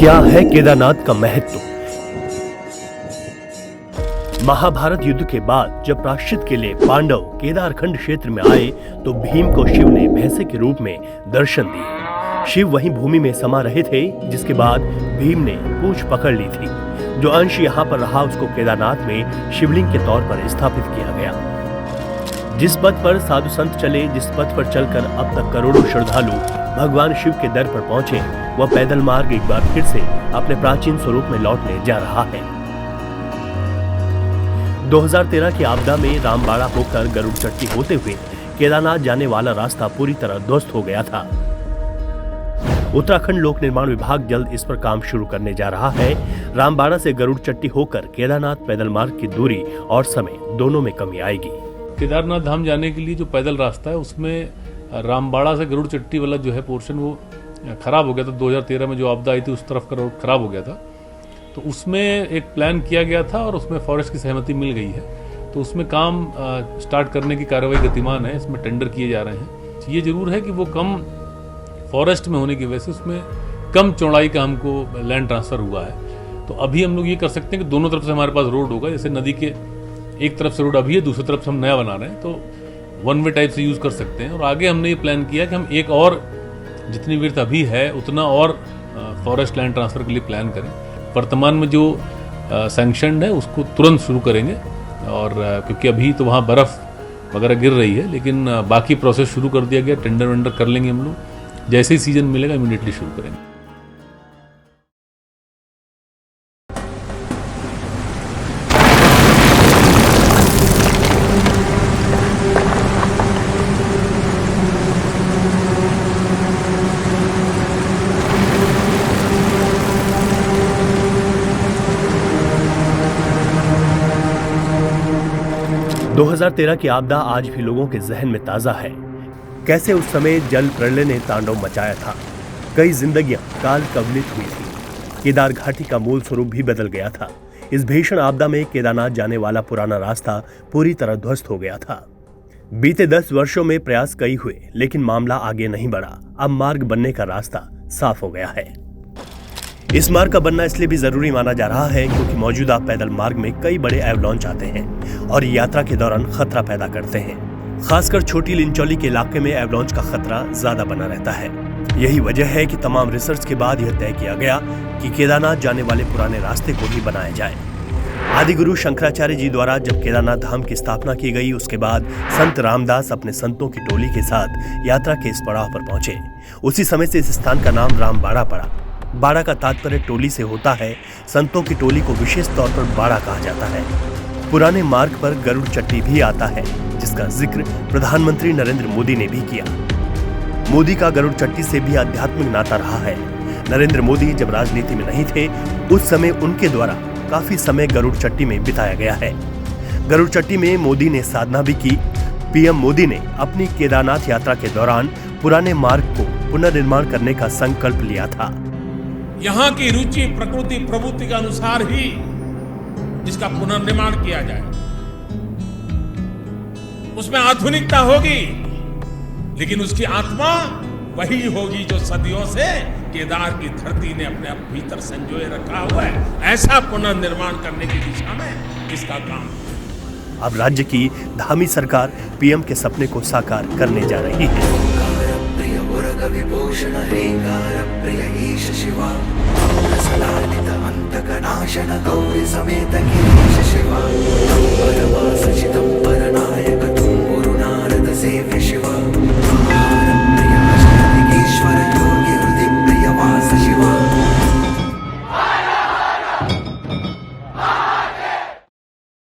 क्या है केदारनाथ का महत्व? महाभारत युद्ध के बाद जब प्रायश्चित के लिए पांडव केदारखंड क्षेत्र में आए तो भीम को शिव ने भैंसे के रूप में दर्शन दिए। शिव वहीं भूमि में समा रहे थे, जिसके बाद भीम ने पूंछ पकड़ ली थी। जो अंश यहाँ पर रहा उसको केदारनाथ में शिवलिंग के तौर पर स्थापित किया गया। जिस पथ पर साधु संत चले, जिस पथ पर चलकर अब तक करोड़ों श्रद्धालु भगवान शिव के दर पर पहुंचे, वह पैदल मार्ग एक बार फिर से अपने प्राचीन स्वरूप में लौटने जा रहा है। 2013 की आपदा में रामबाड़ा होकर गरुड़ चट्टी होते हुए केदारनाथ जाने वाला रास्ता पूरी तरह ध्वस्त हो गया था। उत्तराखंड लोक निर्माण विभाग जल्द इस पर काम शुरू करने जा रहा है। रामबाड़ा से गरुड़ चट्टी होकर केदारनाथ पैदल मार्ग की दूरी और समय दोनों में कमी आएगी। केदारनाथ धाम जाने के लिए जो पैदल रास्ता है उसमें रामबाड़ा से गरुड़ चट्टी वाला जो है पोर्शन वो खराब हो गया था। 2013 में जो आपदा आई थी उस तरफ का रोड खराब हो गया था, तो उसमें एक प्लान किया गया था और उसमें फॉरेस्ट की सहमति मिल गई है। तो उसमें काम स्टार्ट करने की कार्रवाई गतिमान है, इसमें टेंडर किए जा रहे हैं। ये जरूर है कि वो कम फॉरेस्ट में होने की वजह से उसमें कम चौड़ाई का हमको लैंड ट्रांसफर हुआ है। तो अभी हम लोग ये कर सकते हैं कि दोनों तरफ से हमारे पास रोड होगा। जैसे नदी के एक तरफ से रोड अभी है, दूसरी तरफ से हम नया बना रहे हैं, तो वन वे टाइप से यूज कर सकते हैं। और आगे हमने ये प्लान किया कि हम एक और जितनी विड्थ अभी है उतना और फॉरेस्ट लैंड ट्रांसफर के लिए प्लान करें। वर्तमान में जो सैंक्शनड है उसको तुरंत शुरू करेंगे, और क्योंकि अभी तो वहाँ बर्फ वगैरह गिर रही है, लेकिन बाकी प्रोसेस शुरू कर दिया गया। टेंडर वेंडर कर लेंगे हम लोग, जैसे ही सीजन मिलेगा इमीडिएटली शुरू करेंगे। दो 2013 की आपदा आज भी लोगों के जहन में ताजा है। कैसे उस समय जल प्रलय ने तांडव मचाया था, कई जिंदगियां काल कवलित हुई थी, केदार घाटी का मूल स्वरूप भी बदल गया था। इस भीषण आपदा में केदारनाथ जाने वाला पुराना रास्ता पूरी तरह ध्वस्त हो गया था। बीते 10 वर्षों में प्रयास कई हुए, लेकिन मामला आगे नहीं बढ़ा। अब मार्ग बनने का रास्ता साफ हो गया है। इस मार्ग का बनना इसलिए भी जरूरी माना जा रहा है क्योंकि मौजूदा पैदल मार्ग में कई बड़े एवलांच आते हैं और यात्रा के दौरान खतरा पैदा करते हैं। खासकर छोटी लिंचौली के इलाके में एवलांच का खतरा ज्यादा बना रहता है। यही वजह है कि तमाम रिसर्च के बाद यह तय किया गया कि केदारनाथ जाने वाले पुराने रास्ते को ही बनाया जाए। आदिगुरु शंकराचार्य जी द्वारा जब केदारनाथ धाम की स्थापना की गई, उसके बाद संत रामदास अपने संतों की टोली के साथ यात्रा के इस पड़ाव पर पहुंचे। उसी समय से इस स्थान का नाम रामबाड़ा पड़ा। बाड़ा का तात्पर्य टोली से होता है। संतों की टोली को विशेष तौर पर बाड़ा कहा जाता है। पुराने मार्ग पर गरुड़ चट्टी भी आता है, जिसका जिक्र प्रधानमंत्री नरेंद्र मोदी ने भी किया। मोदी का गरुड़ चट्टी से भी आध्यात्मिक नाता रहा है। नरेंद्र मोदी जब राजनीति में नहीं थे, उस समय उनके द्वारा काफी समय गरुड़ चट्टी में बिताया गया है। गरुड़ चट्टी में मोदी ने साधना भी की। पीएम मोदी ने अपनी केदारनाथ यात्रा के दौरान पुराने मार्ग को पुनर्निर्माण करने का संकल्प लिया था। यहाँ की रुचि प्रकृति प्रवृत्ति के अनुसार ही इसका पुनर्निर्माण किया जाए। उसमें आधुनिकता होगी, लेकिन उसकी आत्मा वही होगी जो सदियों से केदार की धरती ने अपने भीतर संजोए रखा हुआ है। ऐसा पुनर्निर्माण करने की दिशा में इसका काम। अब राज्य की धामी सरकार पीएम के सपने को साकार करने जा रही है। विभूषण रेंगार प्रिय ईश शिवा सलालित अंतक नाशन गौरी समेत